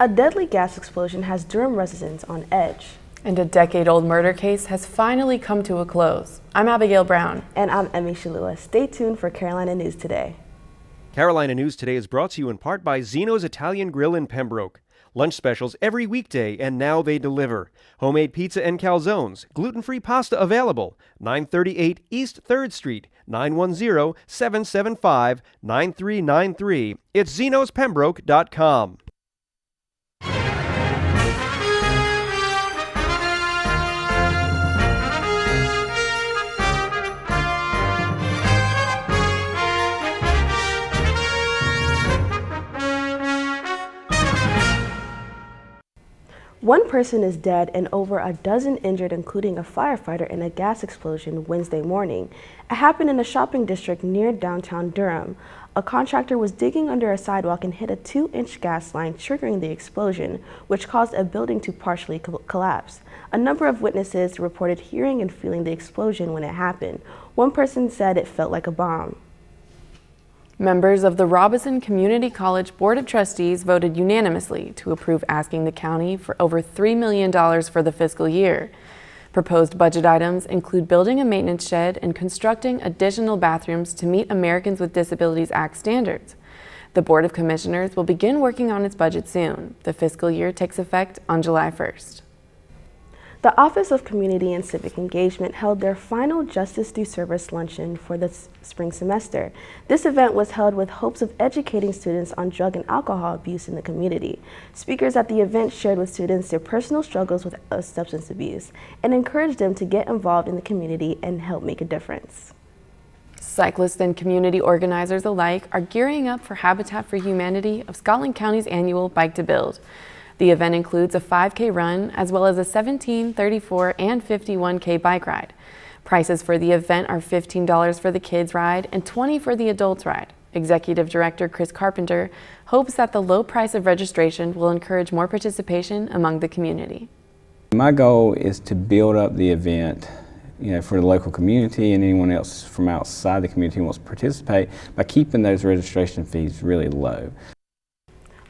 A deadly gas explosion has Durham residents on edge. And a decade-old murder case has finally come to a close. I'm Abigail Brown. And I'm Emmy Shalua. Stay tuned for Carolina News Today. Carolina News Today is brought to you in part by Zeno's Italian Grill in Pembroke. Lunch specials every weekday, and now they deliver. Homemade pizza and calzones, gluten-free pasta available. 938 East 3rd Street, 910-775-9393. It's zenospembroke.com. One person is dead and over a dozen injured, including a firefighter in a gas explosion Wednesday morning. It happened in a shopping district near downtown Durham. A contractor was digging under a sidewalk and hit a 2-inch gas line, triggering the explosion, which caused a building to partially collapse. A number of witnesses reported hearing and feeling the explosion when it happened. One person said it felt like a bomb. Members of the Robeson Community College Board of Trustees voted unanimously to approve asking the county for over $3 million for the fiscal year. Proposed budget items include building a maintenance shed and constructing additional bathrooms to meet Americans with Disabilities Act standards. The Board of Commissioners will begin working on its budget soon. The fiscal year takes effect on July 1st. The Office of Community and Civic Engagement held their final Justice Through Service luncheon for the spring semester. This event was held with hopes of educating students on drug and alcohol abuse in the community. Speakers at the event shared with students their personal struggles with substance abuse and encouraged them to get involved in the community and help make a difference. Cyclists and community organizers alike are gearing up for Habitat for Humanity of Scotland County's annual Bike to Build. The event includes a 5K run as well as a 17, 34, and 51K bike ride. Prices for the event are $15 for the kids ride and $20 for the adults ride. Executive Director Chris Carpenter hopes that the low price of registration will encourage more participation among the community. My goal is to build up the event, for the local community and anyone else from outside the community who wants to participate by keeping those registration fees really low.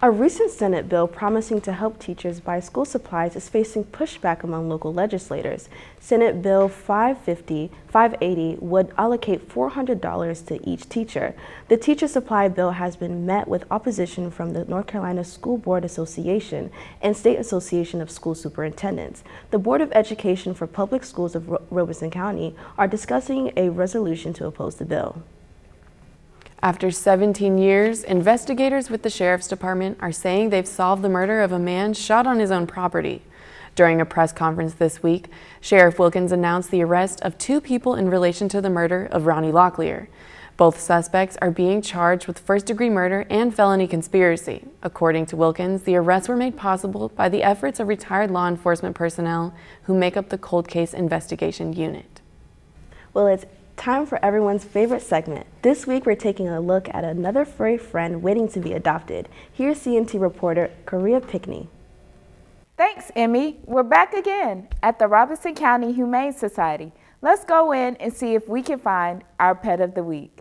A recent Senate bill promising to help teachers buy school supplies is facing pushback among local legislators. Senate Bill 580 would allocate $400 to each teacher. The teacher supply bill has been met with opposition from the North Carolina School Board Association and State Association of School Superintendents. The Board of Education for Public Schools of Robeson County are discussing a resolution to oppose the bill. After 17 years, investigators with the Sheriff's Department are saying they've solved the murder of a man shot on his own property. During a press conference this week, Sheriff Wilkins announced the arrest of 2 people in relation to the murder of Ronnie Locklear. Both suspects are being charged with first-degree murder and felony conspiracy. According to Wilkins, the arrests were made possible by the efforts of retired law enforcement personnel who make up the Cold Case Investigation Unit. Well, it's time for everyone's favorite segment. This week we're taking a look at another furry friend waiting to be adopted. Here's CNT reporter Korea Pickney. Thanks, Emmy. We're back again at the Robeson County Humane Society. Let's go in and see if we can find our pet of the week.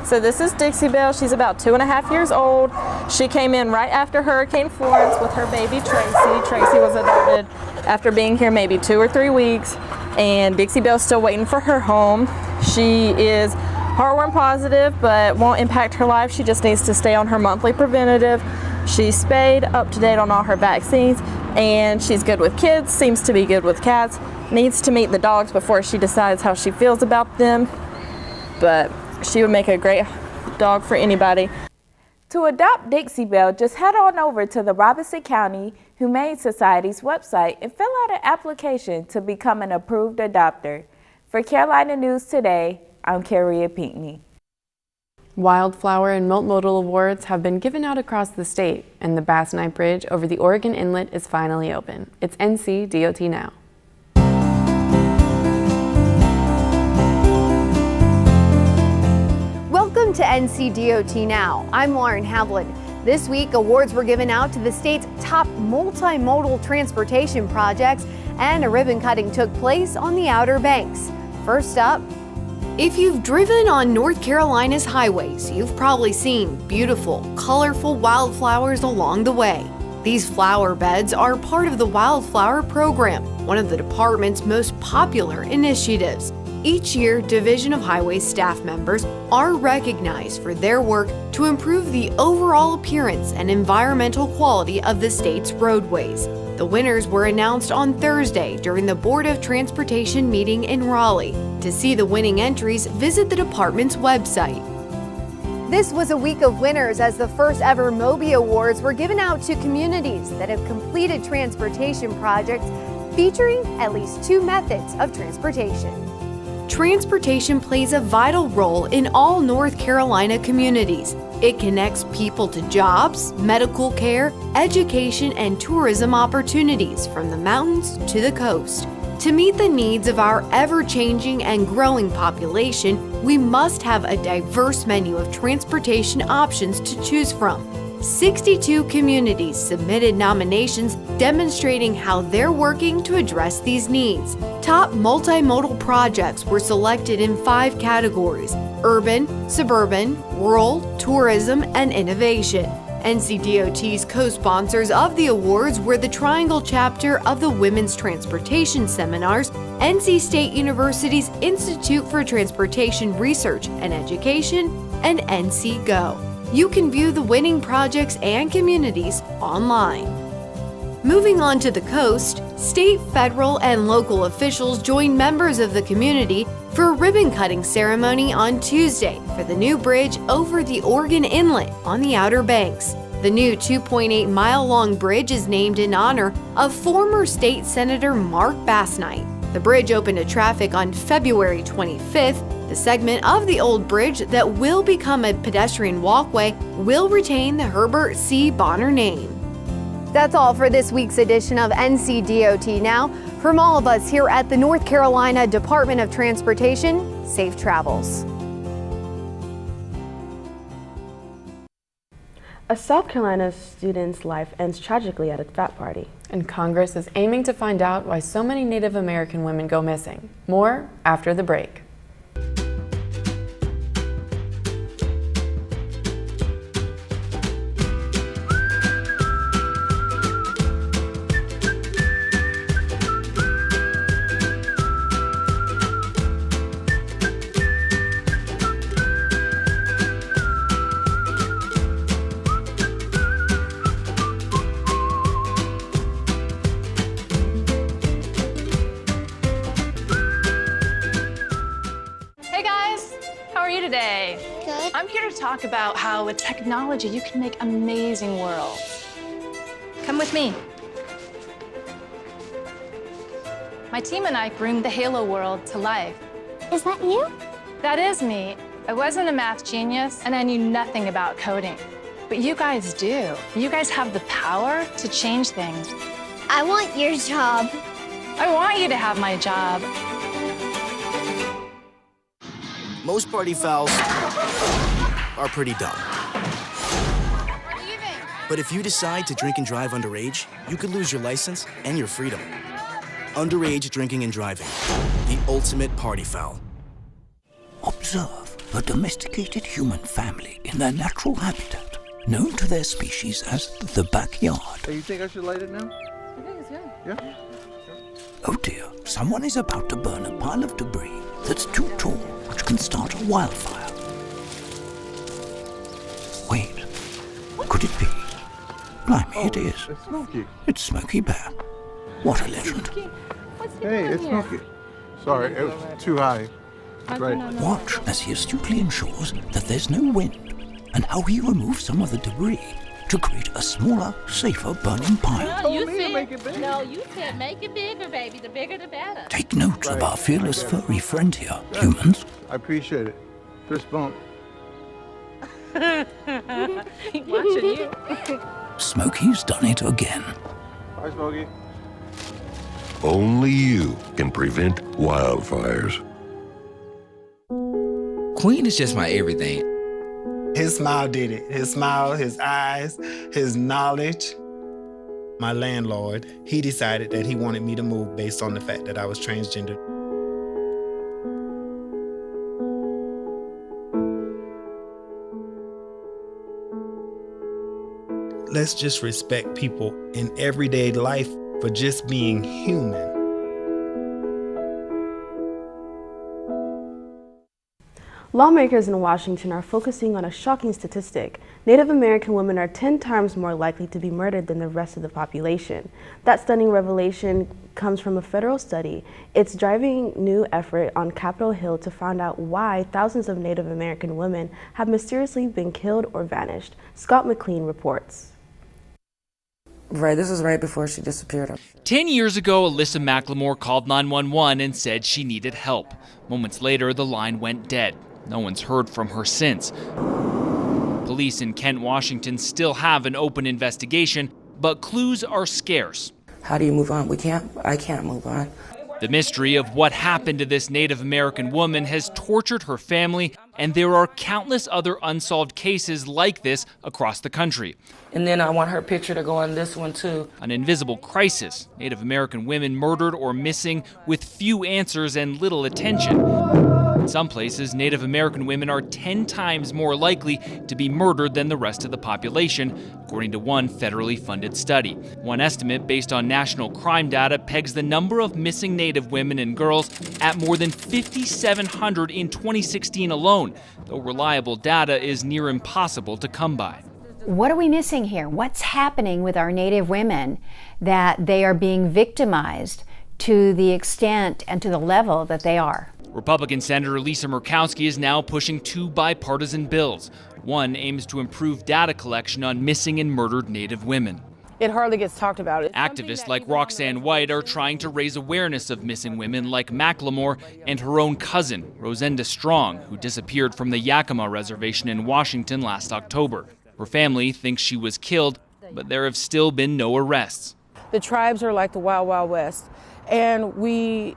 So this is Dixie Belle. She's about 2.5 years old. She came in right after Hurricane Florence with her baby Tracy. Tracy was adopted after being here maybe 2 or 3 weeks, and Dixie Belle's still waiting for her home. She is heartworm positive, but won't impact her life. She just needs to stay on her monthly preventative. She's spayed, up to date on all her vaccines, and she's good with kids, seems to be good with cats. Needs to meet the dogs before she decides how she feels about them, but she would make a great dog for anybody. To adopt Dixie Belle, just head on over to the Robeson County Humane Society's website and fill out an application to become an approved adopter. For Carolina News Today, I'm Korea Pinkney. Wildflower and Multimodal Awards have been given out across the state, and the Bass Night Bridge over the Oregon Inlet is finally open. It's NCDOT now. Welcome to NCDOT Now. I'm Lauren Havlin. This week, awards were given out to the state's top multimodal transportation projects, and a ribbon cutting took place on the Outer Banks. First up, If you've driven on North Carolina's highways, you've probably seen beautiful, colorful wildflowers along the way. These flower beds are part of the Wildflower Program, one of the department's most popular initiatives. Each year, Division of Highways staff members are recognized for their work to improve the overall appearance and environmental quality of the state's roadways. The winners were announced on Thursday during the Board of Transportation meeting in Raleigh. To see the winning entries, visit the department's website. This was a week of winners as the first ever Moby Awards were given out to communities that have completed transportation projects featuring at least 2 methods of transportation. Transportation plays a vital role in all North Carolina communities. It connects people to jobs, medical care, education, and tourism opportunities from the mountains to the coast. To meet the needs of our ever-changing and growing population, we must have a diverse menu of transportation options to choose from. 62 communities submitted nominations demonstrating how they're working to address these needs. Top multimodal projects were selected in 5 categories: urban, suburban, rural, tourism, and innovation. NCDOT's co-sponsors of the awards were the Triangle chapter of the Women's Transportation Seminars, NC State University's Institute for Transportation Research and Education, and NC Go. You can view the winning projects and communities online. Moving on to the coast, state, federal, and local officials joined members of the community for a ribbon-cutting ceremony on Tuesday for the new bridge over the Oregon Inlet on the Outer Banks. The new 2.8-mile-long bridge is named in honor of former State Senator Mark Bassnight. The bridge opened to traffic on February 25th. The segment of the old bridge that will become a pedestrian walkway will retain the Herbert C. Bonner name. That's all for this week's edition of NCDOT Now. From all of us here at the North Carolina Department of Transportation, safe travels. A South Carolina student's life ends tragically at a frat party. And Congress is aiming to find out why so many Native American women go missing. More after the break. I'm here to talk about how with technology you can make amazing worlds. Come with me. My team and I groomed the Halo world to life. Is that you? That is me. I wasn't a math genius and I knew nothing about coding. But you guys do. You guys have the power to change things. I want your job. I want you to have my job. Most party fouls are pretty dumb. But if you decide to drink and drive underage, you could lose your license and your freedom. Underage drinking and driving, the ultimate party foul. Observe a domesticated human family in their natural habitat, known to their species as the backyard. Hey, you think I should light it now? I think it's good. Yeah? Oh dear, someone is about to burn a pile of debris that's too tall, which can start a wildfire. Wait, could it be? Blimey, it is. It's Smokey. It's Smokey Bear. What a legend. Hey, it's Smokey. Sorry, it was too high. Right. Watch as he astutely ensures that there's no wind, and how he removes some of the debris to create a smaller, safer burning pile. No, you said make it bigger, baby. The bigger, the better. Take note of our fearless furry friend here, humans. I appreciate it. Fist bump. Watching you. Smokey's done it again. Bye, Smokey. Only you can prevent wildfires. Queen is just my everything. His smile did it. His smile, his eyes, his knowledge. My landlord, he decided that he wanted me to move based on the fact that I was transgender. let's just respect people in everyday life for just being human. Lawmakers in Washington are focusing on a shocking statistic. Native American women are 10 times more likely to be murdered than the rest of the population. That stunning revelation comes from a federal study. It's driving new effort on Capitol Hill to find out why thousands of Native American women have mysteriously been killed or vanished. Scott McLean reports. Right, this is right before she disappeared. 10 years ago, Alyssa McLemore called 911 and said she needed help. Moments later, the line went dead. No one's heard from her since. Police in Kent, Washington still have an open investigation, but clues are scarce. How do you move on? I can't move on. The mystery of what happened to this Native American woman has tortured her family, and there are countless other unsolved cases like this across the country. And then I want her picture to go on this one too. An invisible crisis. Native American women murdered or missing with few answers and little attention. In some places, Native American women are 10 times more likely to be murdered than the rest of the population, according to one federally funded study. One estimate based on national crime data pegs the number of missing Native women and girls at more than 5,700 in 2016 alone, though reliable data is near impossible to come by. What are we missing here? What's happening with our Native women that they are being victimized to the extent and to the level that they are? Republican Senator Lisa Murkowski is now pushing two bipartisan bills. One aims to improve data collection on missing and murdered Native women. It hardly gets talked about. Activists like Roxanne White are trying to raise awareness of missing women like McLemore and her own cousin, Rosenda Strong, who disappeared from the Yakima Reservation in Washington last October. Her family thinks she was killed, but there have still been no arrests. The tribes are like the Wild Wild West, and we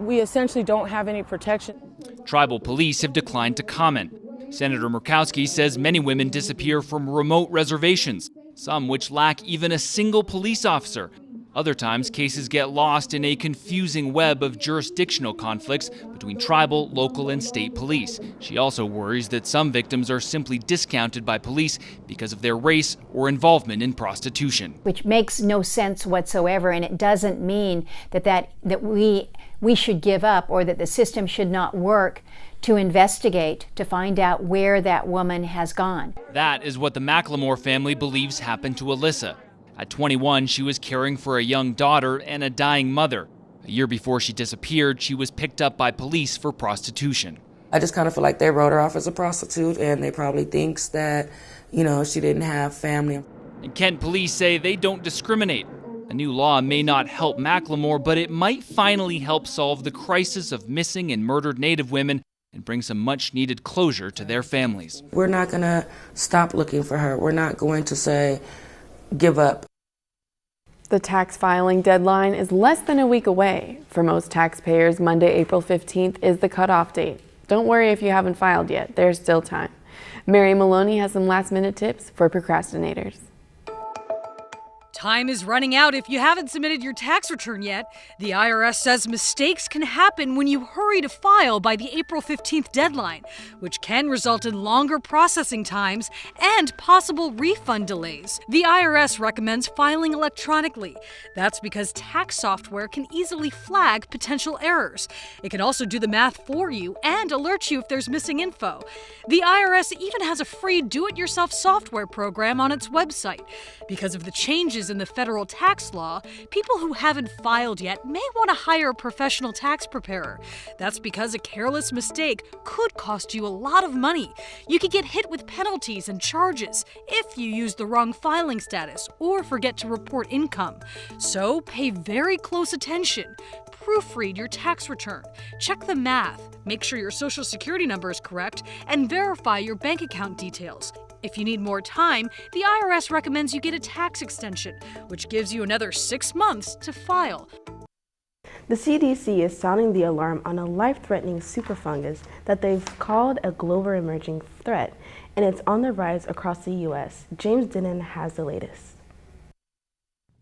essentially don't have any protection. Tribal police have declined to comment. Senator Murkowski says many women disappear from remote reservations, some which lack even a single police officer. Other times, cases get lost in a confusing web of jurisdictional conflicts between tribal, local, and state police. She also worries that some victims are simply discounted by police because of their race or involvement in prostitution. Which makes no sense whatsoever, and it doesn't mean that we should give up or that the system should not work to investigate, to find out where that woman has gone. That is what the McLemore family believes happened to Alyssa. At 21, she was caring for a young daughter and a dying mother. A year before she disappeared, she was picked up by police for prostitution. I just kind of feel like they wrote her off as a prostitute, and they probably thinks that, she didn't have family. And Kent police say they don't discriminate. A new law may not help McLemore, but it might finally help solve the crisis of missing and murdered Native women and bring some much-needed closure to their families. We're not going to stop looking for her. We're not going to say, give up. The tax filing deadline is less than a week away. For most taxpayers, Monday, April 15th is the cutoff date. Don't worry if you haven't filed yet. There's still time. Mary Maloney has some last-minute tips for procrastinators. Time is running out if you haven't submitted your tax return yet. The IRS says mistakes can happen when you hurry to file by the April 15th deadline, which can result in longer processing times and possible refund delays. The IRS recommends filing electronically. That's because tax software can easily flag potential errors. It can also do the math for you and alert you if there's missing info. The IRS even has a free do-it-yourself software program on its website. Because of the changes in the federal tax law, people who haven't filed yet may want to hire a professional tax preparer. That's because a careless mistake could cost you a lot of money. You could get hit with penalties and charges if you use the wrong filing status or forget to report income. So pay very close attention. Proofread your tax return. Check the math. Make sure your Social Security number is correct and verify your bank account details. If you need more time, the IRS recommends you get a tax extension, which gives you another 6 months to file. The CDC is sounding the alarm on a life-threatening superfungus that they've called a global emerging threat, and it's on the rise across the U.S. James Denon has the latest.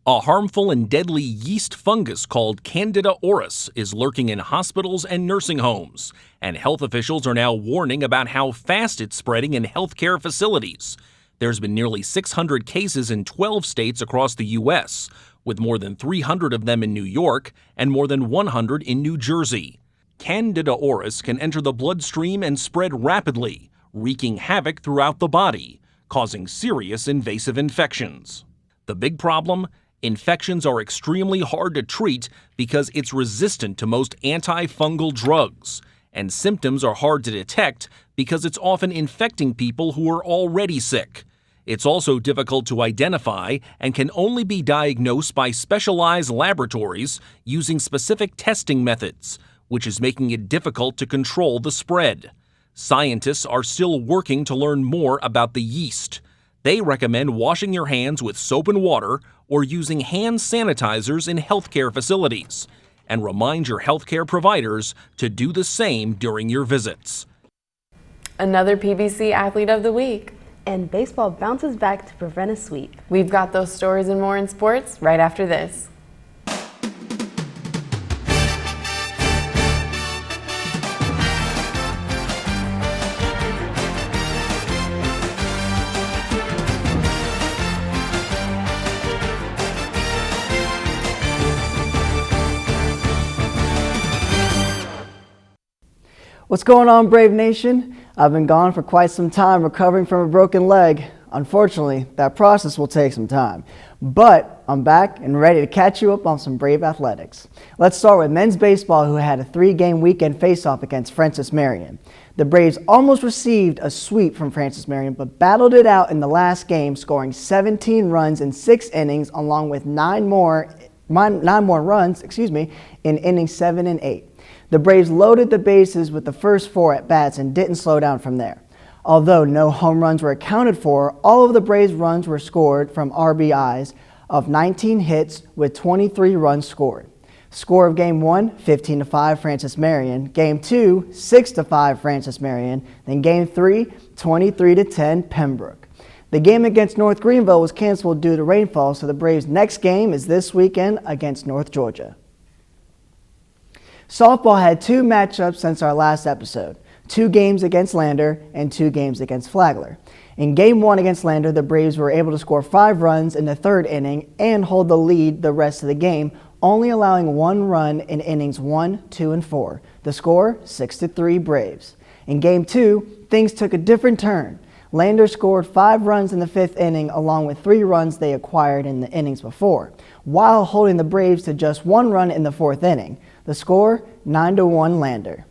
A harmful and deadly yeast fungus called Candida auris is lurking in hospitals and nursing homes, and health officials are now warning about how fast it's spreading in healthcare facilities. There's been nearly 600 cases in 12 states across the U.S., with more than 300 of them in New York and more than 100 in New Jersey. Candida auris can enter the bloodstream and spread rapidly, wreaking havoc throughout the body, causing serious invasive infections. The big problem? Infections are extremely hard to treat because it's resistant to most antifungal drugs, and symptoms are hard to detect because it's often infecting people who are already sick. It's also difficult to identify and can only be diagnosed by specialized laboratories using specific testing methods, which is making it difficult to control the spread. Scientists are still working to learn more about the yeast. They recommend washing your hands with soap and water or using hand sanitizers in healthcare facilities, and remind your healthcare providers to do the same during your visits. Another PBC Athlete of the Week. And baseball bounces back to prevent a sweep. We've got those stories and more in sports right after this. What's going on, Brave Nation? I've been gone for quite some time recovering from a broken leg. Unfortunately, that process will take some time. But I'm back and ready to catch you up on some Brave athletics. Let's start with men's baseball, who had a 3-game weekend face-off against Francis Marion. The Braves almost received a sweep from Francis Marion, but battled it out in the last game, scoring 17 runs in 6 innings, along with 9 more runs in innings 7 and 8. The Braves loaded the bases with the first 4 at-bats and didn't slow down from there. Although no home runs were accounted for, all of the Braves' runs were scored from RBIs of 19 hits with 23 runs scored. Score of Game 1, 15-5 Francis Marion. Game 2, 6-5 Francis Marion. Then Game 3, 23-10 Pembroke. The game against North Greenville was canceled due to rainfall, so the Braves' next game is this weekend against North Georgia. Softball had 2 matchups since our last episode, 2 games against Lander and 2 games against Flagler. In Game 1 against Lander, the Braves were able to score 5 runs in the 3rd inning and hold the lead the rest of the game, only allowing 1 run in innings 1, 2, and 4. The score, 6-3 Braves. In Game 2, things took a different turn. Lander scored 5 runs in the 5th inning along with 3 runs they acquired in the innings before, while holding the Braves to just 1 run in the 4th inning. The score, 9-1 Lander.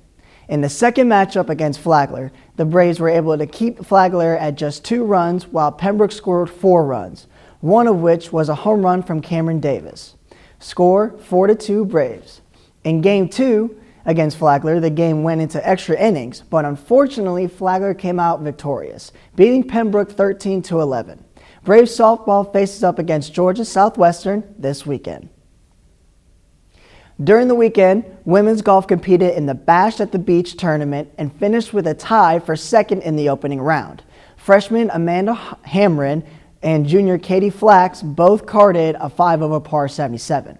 In the second matchup against Flagler, the Braves were able to keep Flagler at just 2 runs while Pembroke scored 4 runs, one of which was a home run from Cameron Davis. Score, 4-2 Braves. In Game 2 against Flagler, the game went into extra innings, but unfortunately Flagler came out victorious, beating Pembroke 13-11. Braves softball faces up against Georgia Southwestern this weekend. During the weekend, women's golf competed in the Bash at the Beach tournament and finished with a tie for 2nd in the opening round. Freshman Amanda Hamrin and junior Katie Flax both carded a 5-over par 77.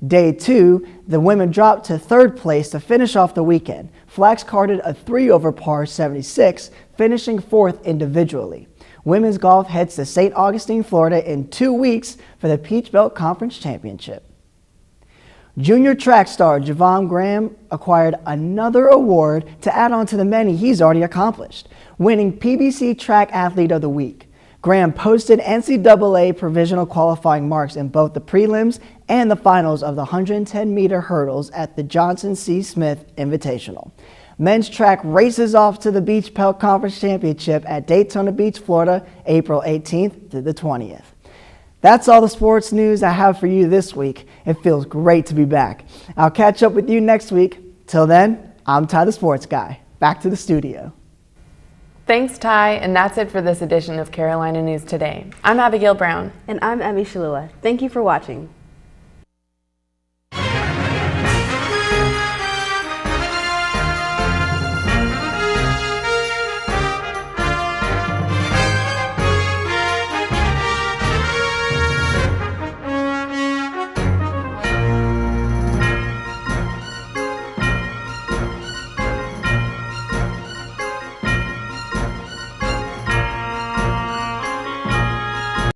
Day 2, the women dropped to 3rd place to finish off the weekend. Flax carded a 3-over par 76, finishing 4th individually. Women's golf heads to St. Augustine, Florida in 2 weeks for the Peach Belt Conference Championship. Junior track star Javon Graham acquired another award to add on to the many he's already accomplished, winning PBC Track Athlete of the Week. Graham posted NCAA provisional qualifying marks in both the prelims and the finals of the 110-meter hurdles at the Johnson C. Smith Invitational. Men's track races off to the Peach Belt Conference Championship at Daytona Beach, Florida, April 18th to the 20th. That's all the sports news I have for you this week. It feels great to be back. I'll catch up with you next week. Till then, I'm Ty the Sports Guy. Back to the studio. Thanks, Ty, and that's it for this edition of Carolina News Today. I'm Abigail Brown. And I'm Emmy Shalua. Thank you for watching.